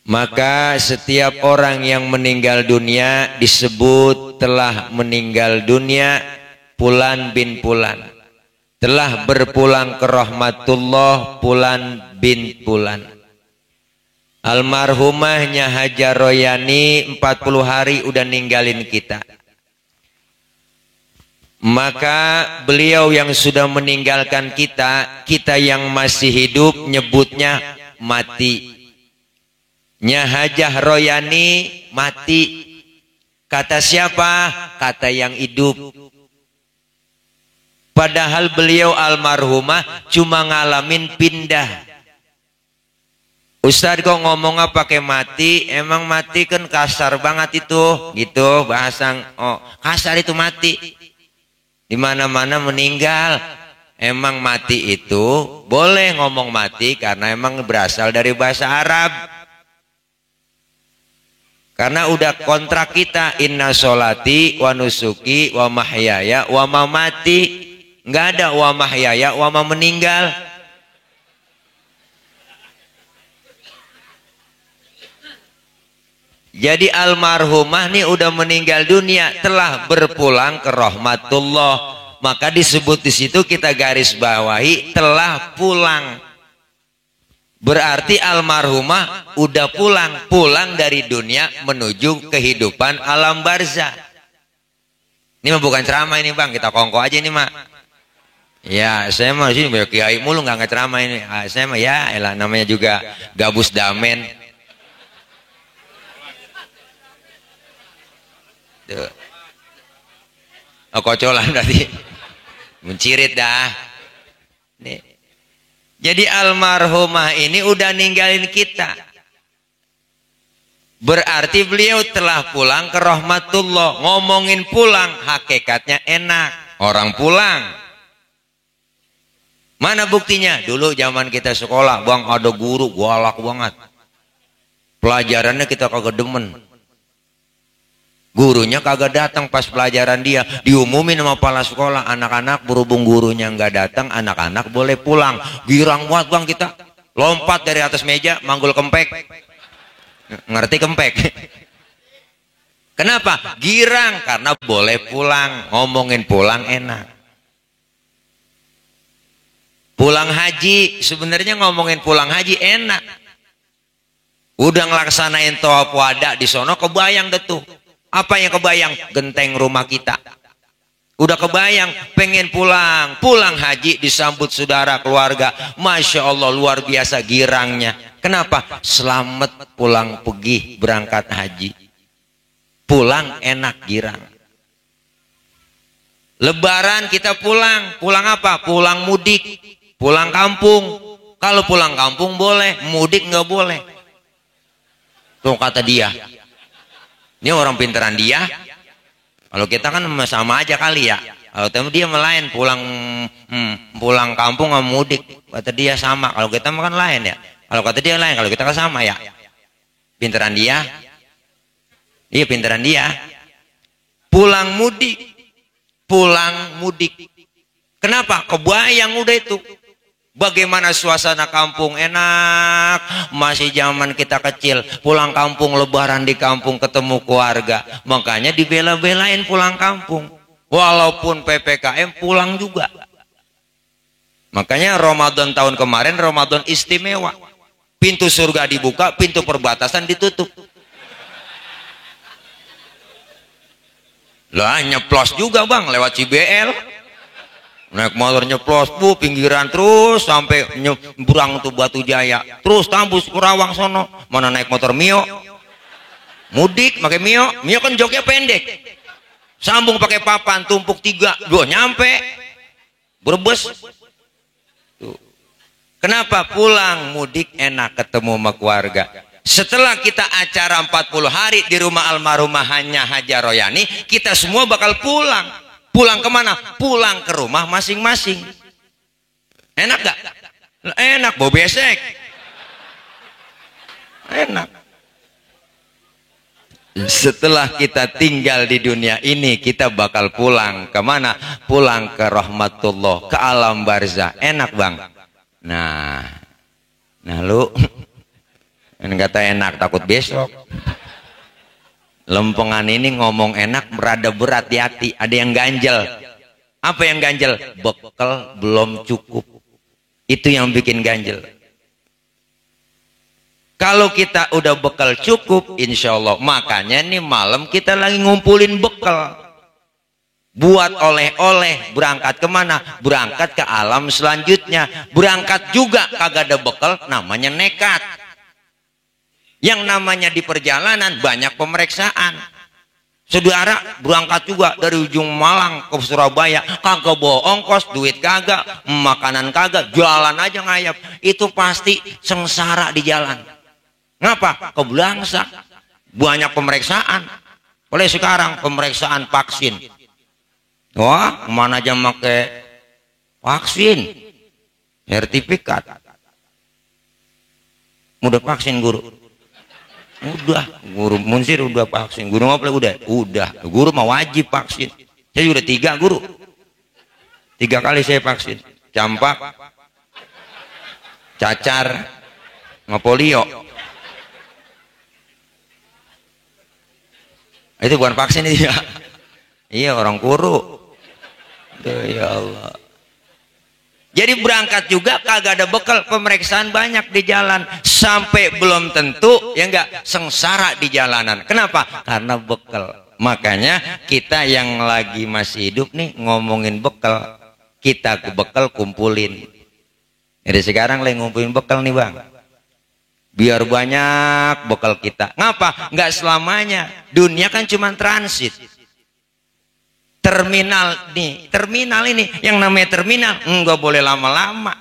Maka setiap orang yang meninggal dunia disebut telah meninggal dunia Fulan bin Fulan, telah berpulang ke rahmatullah Fulan bin Fulan. Almarhumahnya Haja Royani 40 hari udah ninggalin kita. Maka beliau yang sudah meninggalkan kita, kita yang masih hidup nyebutnya mati. Nya Hajah Royani mati. Kata siapa? Kata yang hidup. Padahal beliau almarhumah cuma ngalamin pindah. Ustadz kok ngomongnya pakai mati? Emang mati kan kasar banget itu, gitu bahasa. Oh, kasar itu mati. Di mana-mana meninggal. Emang mati itu boleh ngomong mati karena emang berasal dari bahasa Arab. Karena udah kontrak kita, inna sholati wa nusuki wa mahyaya wa mamati. Nggak ada wa mahyaya wa ma meninggal. Jadi almarhumah nih udah meninggal dunia, telah berpulang ke rahmatullah. Maka disebut di situ kita garis bawahi telah pulang. Berarti almarhumah udah pulang dari dunia menuju kehidupan alam barzah. Ini mah bukan ceramah ini bang, kita kongko aja ini mah. Ya saya mah sini banyak kiai mulu nggak ceramah ini. Saya mah ya elah namanya juga gabus damen. Tuh. Oh, kocolan berarti mencirit dah. Nih. Jadi almarhumah ini udah ninggalin kita. Berarti beliau telah pulang ke rahmatullah. Ngomongin pulang hakikatnya enak. Orang pulang. Mana buktinya? Dulu zaman kita sekolah, bang ada guru galak banget. Pelajarannya kita kagak demen. Gurunya kagak datang pas pelajaran dia, diumumin sama kepala sekolah, anak-anak berhubung gurunya nggak datang, anak-anak boleh pulang. Girang banget bang kita, lompat dari atas meja, manggul kempek. Ngerti kempek? Kenapa? Girang karena boleh pulang, ngomongin pulang enak. Pulang haji, sebenarnya ngomongin pulang haji enak. Udah ngelaksanain tawaf wada di sono, kebayang deh tuh. Apa yang kebayang? Genteng rumah kita. Udah kebayang pengen pulang. Pulang haji disambut saudara keluarga. Masya Allah luar biasa girangnya. Kenapa? Selamat pulang pergi berangkat haji. Pulang enak girang. Lebaran kita pulang. Pulang apa? Pulang mudik. Pulang kampung. Kalau pulang kampung boleh. Mudik nggak boleh. Tuh kata dia. Ini orang pinteran dia. Kalau kita kan sama aja kali ya. Kalau dia melain pulang kampung sama mudik. Kata dia sama. Kalau kita makan lain ya. Kalau kata dia lain. Kalau kita kan sama ya. Pinteran dia. Iya pinteran dia. Pulang mudik. Pulang mudik. Kenapa? Kebayang udah itu. Bagaimana suasana kampung enak. Masih zaman kita kecil. Pulang kampung, lebaran di kampung, ketemu keluarga. Makanya dibela-belain pulang kampung. Walaupun PPKM pulang juga. Makanya Ramadan tahun kemarin Ramadan istimewa. Pintu surga dibuka, pintu perbatasan ditutup. Lah nyeplos juga bang lewat CBL. Naik motor nyeplos, pinggiran terus sampai nyebrang tuh Batu Jaya, terus tembus Kurawang sono. Mana naik motor Mio, mudik pakai Mio, Mio kan joknya pendek, sambung pakai papan, tumpuk 3, 2 nyampe Brebes. Tuh. Kenapa? Pulang mudik enak ketemu sama keluarga. Setelah kita acara 40 hari di rumah almarhumah Haja Royani, kita semua bakal pulang. Pulang kemana? Pulang ke rumah masing-masing. Enak gak? Enak, bau besek. Enak. Setelah kita tinggal di dunia ini, kita bakal pulang kemana? Pulang ke rahmatullah, ke alam barzah. Enak bang. Nah lu kata enak takut besok. Lempengan ini ngomong enak berada berat di hati. Ada yang ganjel. Apa yang ganjel? Bekal belum cukup. Itu yang bikin ganjel. Kalau kita udah bekal cukup, insya Allah. Makanya nih malam kita lagi ngumpulin bekal. Buat oleh-oleh. Berangkat kemana? Berangkat ke alam selanjutnya. Berangkat juga kagak ada bekal, namanya nekat. Yang namanya di perjalanan banyak pemeriksaan. Saudara berangkat juga dari ujung Malang ke Surabaya, kagak bawa ongkos, duit kagak, makanan kagak, jualan aja ngayap. Itu pasti sengsara di jalan. Ngapa? Kebelangsak. Banyak pemeriksaan. Oleh sekarang pemeriksaan vaksin. Wah, kemana aja pakai vaksin, sertifikat. Udah vaksin guru? Udah, guru Munsir udah vaksin. Guru Ngoplek udah. Guru mau wajib vaksin. Saya udah 3 guru. 3 kali saya vaksin. Campak, cacar, polio. Itu bukan vaksin itu ya. Iya, orang guru. Ya Allah. Jadi berangkat juga kagak ada bekal, pemeriksaan banyak di jalan, sampai belum tentu ya enggak sengsara di jalanan. Kenapa? Karena bekal. Makanya kita yang lagi masih hidup nih ngomongin bekal, kita ke bekal kumpulin. Jadi sekarang lagi ngumpulin bekal nih bang, biar banyak bekal kita. Ngapa? Enggak selamanya. Dunia kan cuma transit. Terminal ini yang namanya terminal enggak boleh lama-lama.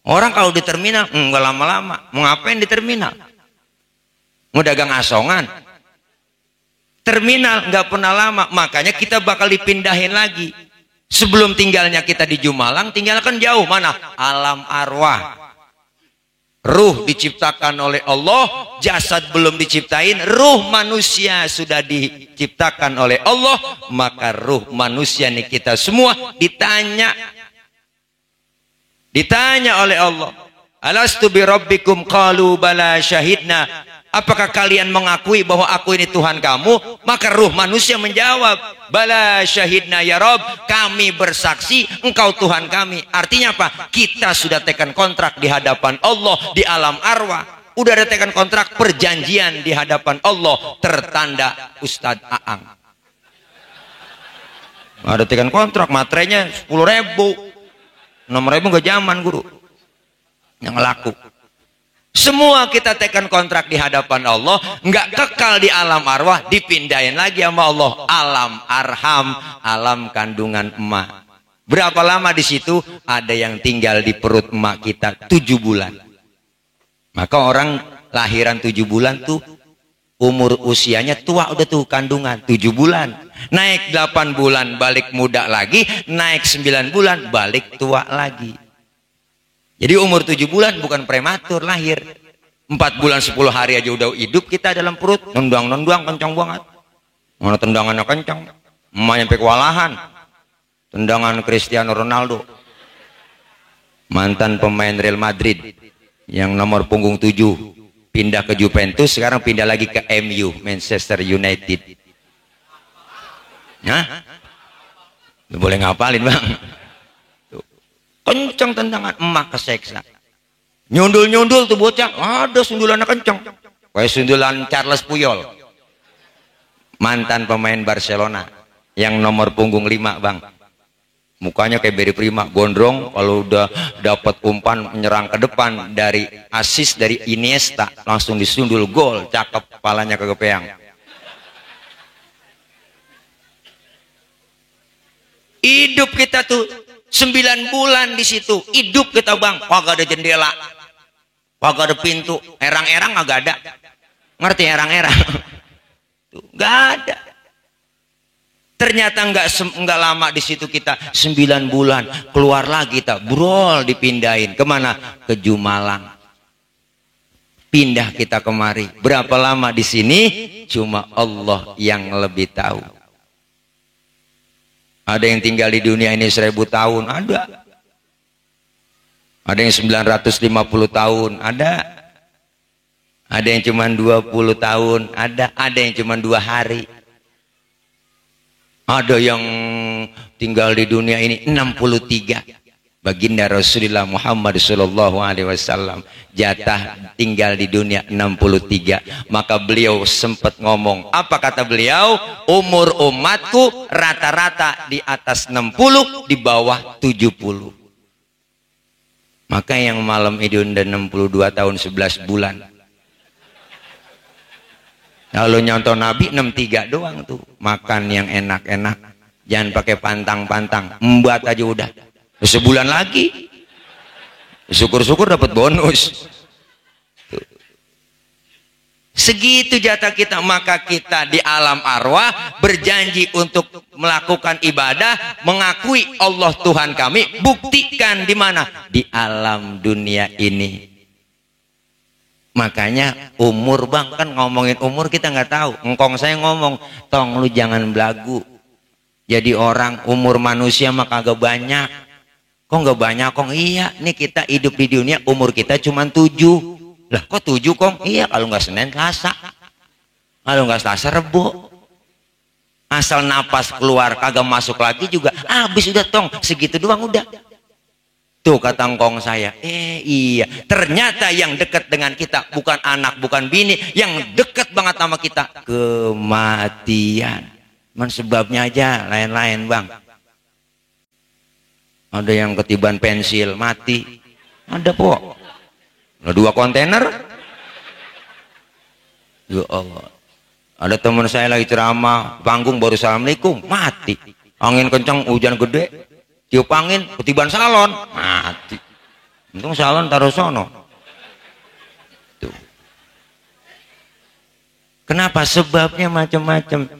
Orang kalau di terminal enggak lama-lama. Mau ngapain di terminal? Mau dagang asongan? Terminal enggak pernah lama. Makanya kita bakal dipindahin lagi. Sebelum tinggalnya kita di Jumalang, tinggalkan jauh mana? Alam arwah. Ruh diciptakan oleh Allah, jasad belum diciptain, ruh manusia sudah diciptakan oleh Allah, maka ruh manusia nih kita semua ditanya oleh Allah. Alastu bi rabbikum qalu bala syahidna. Apakah kalian mengakui bahwa aku ini Tuhan kamu? Maka ruh manusia menjawab, bala syahidna ya Rabb, kami bersaksi engkau Tuhan kami. Artinya apa? Kita sudah tekan kontrak di hadapan Allah di alam arwah. Udah ada tekan kontrak perjanjian di hadapan Allah, tertanda Ustadz Aang. Ada tekan kontrak, materainya 10.000, 6.000 gak zaman guru yang laku. Semua kita tekan kontrak di hadapan Allah, nggak kekal di alam arwah, dipindahin lagi sama Allah, alam arham, alam kandungan emak. Berapa lama di situ? Ada yang tinggal di perut emak kita 7 bulan. Maka orang lahiran 7 bulan tuh umur usianya tua udah tuh kandungan 7 bulan. Naik 8 bulan balik muda lagi, naik 9 bulan balik tua lagi. Jadi umur 7 bulan bukan prematur lahir. 4 bulan 10 hari aja udah hidup kita dalam perut. Nendang kencang banget. Mana tendangannya kencang. Emaknya sampai kewalahan. Tendangan Cristiano Ronaldo. Mantan pemain Real Madrid. Yang nomor punggung 7. Pindah ke Juventus. Sekarang pindah lagi ke MU. Manchester United. Hah? Boleh ngapalin bang. Kencang tendangan, emak keseksa. Nyundul tuh bocah, ada sundulannya kencang. Kayak sundulan Charles Puyol. Mantan pemain Barcelona yang nomor punggung 5 bang. Mukanya kayak Barry Prima, gondrong, kalau udah dapat umpan menyerang ke depan dari asis dari Iniesta, langsung disundul gol, cakep, kepalanya kegepeang. Hidup kita tuh 9 bulan di situ, hidup kita bang, kagak ada jendela, kagak ada pintu, erang-erang kagak ada, ngerti erang-erang? Tuh, nggak ada. Ternyata nggak lama di situ kita 9 bulan, keluar lagi kita, brol dipindahin kemana? Ke Jumalang. Pindah kita kemari. Berapa lama di sini? Cuma Allah yang lebih tahu. Ada yang tinggal di dunia ini 1000 tahun, ada. Ada yang 950 tahun, ada. Ada yang cuma 20 tahun, ada yang cuma 2 hari. Ada yang tinggal di dunia ini 63. Baginda Rasulullah Muhammad sallallahu alaihi wasallam jatah tinggal di dunia 63. Maka beliau sempat ngomong, apa kata beliau? Umur umatku rata-rata di atas 60, di bawah 70. Maka yang malam itu udah 62 tahun 11 bulan. Kalau nyontoh Nabi 63 doang tuh. Makan yang enak-enak. Jangan pakai pantang-pantang. Embat aja udah. Sebulan lagi. Syukur-syukur dapat bonus. Tuh. Segitu jatah kita. Maka kita di alam arwah berjanji untuk melakukan ibadah, mengakui Allah Tuhan kami. Buktikan di mana? Di alam dunia ini. Makanya umur bang, kan ngomongin umur kita nggak tahu. Engkong saya ngomong, tong lu jangan belagu. Jadi orang umur manusia mah kagak banyak. Kok nggak banyak kong? Iya, nih kita hidup di dunia umur kita cuma 7. Lah kok 7 kong? Iya, kalau nggak Senin Selasa, kalau nggak Selasa Rebo. Asal napas keluar kagak masuk lagi juga habis udah tong, segitu doang udah. Tuh kata engkong saya, iya, ternyata yang dekat dengan kita bukan anak, bukan bini, yang dekat banget sama kita kematian. Man sebabnya aja lain-lain bang. Ada yang ketiban pensil mati, ada po. 2 kontainer. Ya Allah. Ada teman saya lagi ceramah, panggung baru assalamualaikum, mati. Angin kencang, hujan gede. Tiup angin, ketiban salon, mati. Untung salon taruh sono. Tuh. Kenapa? Sebabnya macam-macam.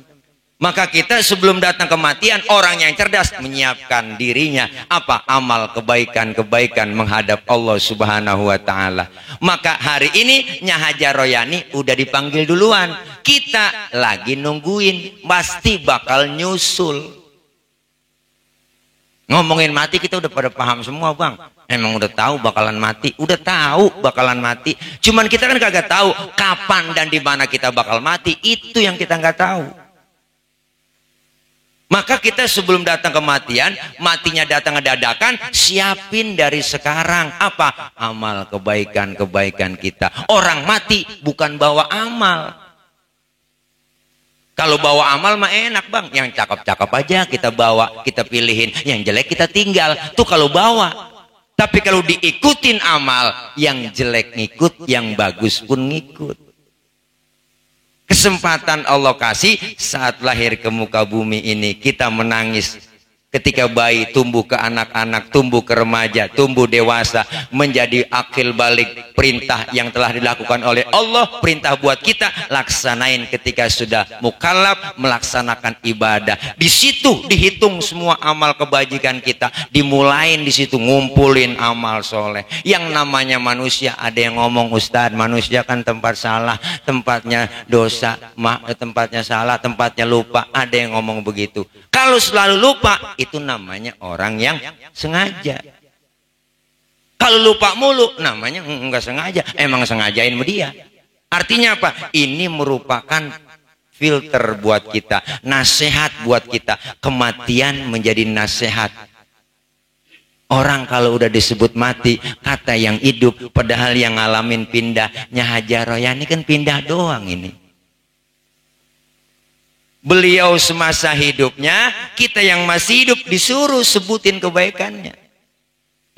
Maka kita sebelum datang kematian, orang yang cerdas menyiapkan dirinya. Apa? Amal kebaikan-kebaikan menghadap Allah Subhanahu wa Ta'ala. Maka hari ini Nyahaja Royani udah dipanggil duluan. Kita lagi nungguin, pasti bakal nyusul. Ngomongin mati kita udah pada paham semua bang. Emang udah tahu bakalan mati, udah tahu bakalan mati. Cuman kita kan kagak tahu kapan dan di mana kita bakal mati. Itu yang kita nggak tahu. Maka kita sebelum datang kematian, matinya datang dadakan, siapin dari sekarang. Apa? Amal kebaikan-kebaikan kita. Orang mati bukan bawa amal. Kalau bawa amal mah enak bang, yang cakep-cakep aja kita bawa, kita pilihin, yang jelek kita tinggal. Tuh kalau bawa. Tapi kalau diikutin amal, yang jelek ngikut, yang bagus pun ngikut. Kesempatan Allah kasih saat lahir ke muka bumi ini, kita menangis. Ketika bayi tumbuh ke anak-anak, tumbuh ke remaja, tumbuh dewasa, menjadi akil balik perintah yang telah dilakukan oleh Allah, perintah buat kita laksanain ketika sudah mukallaf melaksanakan ibadah. Di situ dihitung semua amal kebajikan kita, dimulain di situ ngumpulin amal soleh. Yang namanya manusia, ada yang ngomong Ustadz, manusia kan tempat salah, tempatnya dosa, tempatnya salah, tempatnya lupa. Ada yang ngomong begitu. Kalau selalu lupa, itu namanya orang yang sengaja. Kalau lupa mulu, namanya enggak sengaja. Emang sengajain sama dia. Artinya apa? Ini merupakan filter buat kita, nasihat buat kita. Kematian menjadi nasihat. Orang kalau udah disebut mati, kata yang hidup, padahal yang ngalamin pindah. Nyahaja Royani kan pindah doang ini. Beliau semasa hidupnya, kita yang masih hidup disuruh sebutin kebaikannya.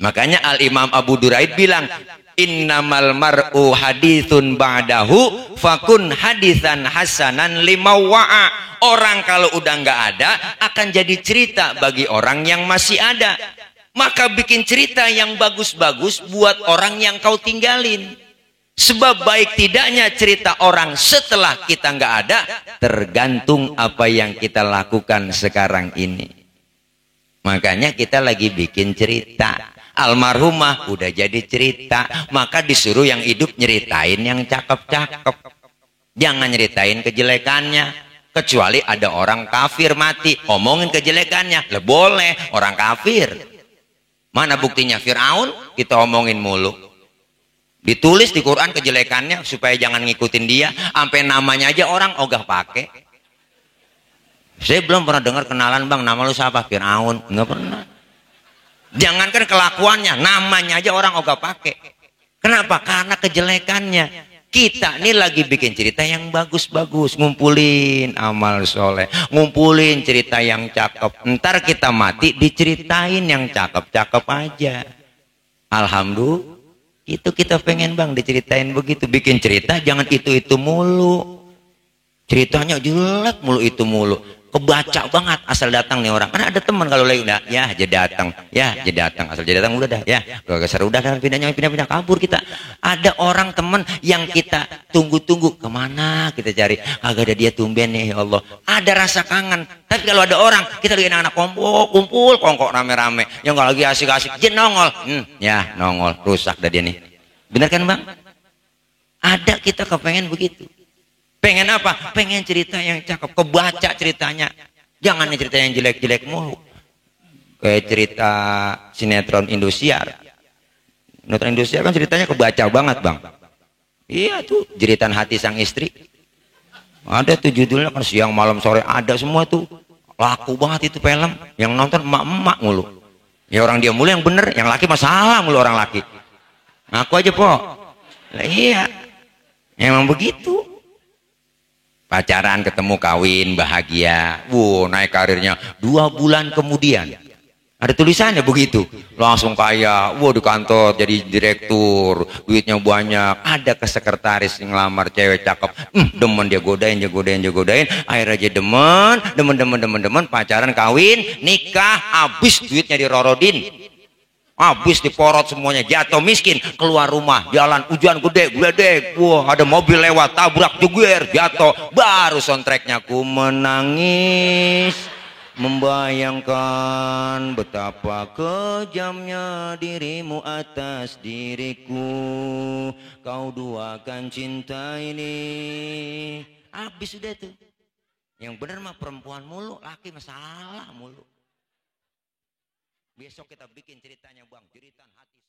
Makanya Al-Imam Abu Duraid bilang, innamal mar'u hadithun ba'dahu fakun hadithan hasanan limawa'a. Orang kalau udah nggak ada akan jadi cerita bagi orang yang masih ada. Maka bikin cerita yang bagus-bagus buat orang yang kau tinggalin. Sebab baik tidaknya cerita orang setelah kita nggak ada tergantung apa yang kita lakukan sekarang ini. Makanya kita lagi bikin cerita. Almarhumah udah jadi cerita, maka disuruh yang hidup nyeritain yang cakep-cakep. Jangan nyeritain kejelekannya. Kecuali ada orang kafir mati, omongin kejelekannya. Lah boleh, orang kafir. Mana buktinya? Firaun kita omongin mulu. Ditulis di Quran kejelekannya supaya jangan ngikutin dia, sampai namanya aja orang ogah pakai. Saya belum pernah dengar kenalan, bang, nama lu siapa? Fir'aun. Nggak pernah. Jangankan kelakuannya, namanya aja orang ogah pakai. Kenapa? Karena kejelekannya. Kita ini lagi bikin cerita yang bagus-bagus, ngumpulin amal soleh, ngumpulin cerita yang cakep. Ntar kita mati diceritain yang cakep-cakep aja. Alhamdulillah, itu kita pengen, bang, diceritain begitu. Bikin cerita jangan itu mulu. Ceritanya jelek mulu, itu mulu. Kebaca banget asal datang nih orang. Karena ada teman kalau lagi udah ya aja datang, asal jadi datang udah dah, ya keluarga seru udah pindah kabur kita. Ada orang teman yang kita tunggu-tunggu, kemana kita cari, agak ada dia, tumben nih, ya Allah, ada rasa kangen. Tapi kalau ada orang, kita lagi anak-anak kumpul kongkok rame-rame, yang nggak lagi asik-asik, dia nongol, nongol, rusak dah dia nih. Bener kan, bang? Ada, kita kepengen begitu. Pengen apa? Pengen cerita yang cakep, kebaca ceritanya. Jangan cerita yang jelek-jelek mulu. Kayak cerita sinetron Indosiar. Sinetron Indosiar kan ceritanya kebaca banget, bang. Iya tuh, jeritan hati sang istri. Ada tuh judulnya kan, siang malam sore ada semua tuh. Laku banget itu film. Yang nonton emak-emak mulu. Ya orang dia mulu yang bener, yang laki masalah mulu orang laki. Ngaku aja, po. Lah iya. Emang begitu. Pacaran, ketemu, kawin, bahagia, naik karirnya 2 bulan kemudian ada tulisannya begitu, langsung kaya, di kantor jadi direktur, duitnya banyak. Ada ke sekretaris yang ngelamar cewek cakep, demen, dia godain, akhirnya aja demen, pacaran, kawin, nikah, habis duitnya dirorodin, habis diporot semuanya, jatuh miskin, keluar rumah, jalan hujan gede, ada mobil lewat, tabrak, jeger, jatuh, baru soundtracknya, ku menangis membayangkan betapa kejamnya dirimu atas diriku, kau duakan cinta ini. Habis sudah tuh. Yang bener mah perempuan mulu, laki masalah mulu. Besok kita bikin ceritanya, bang, jeritan hati.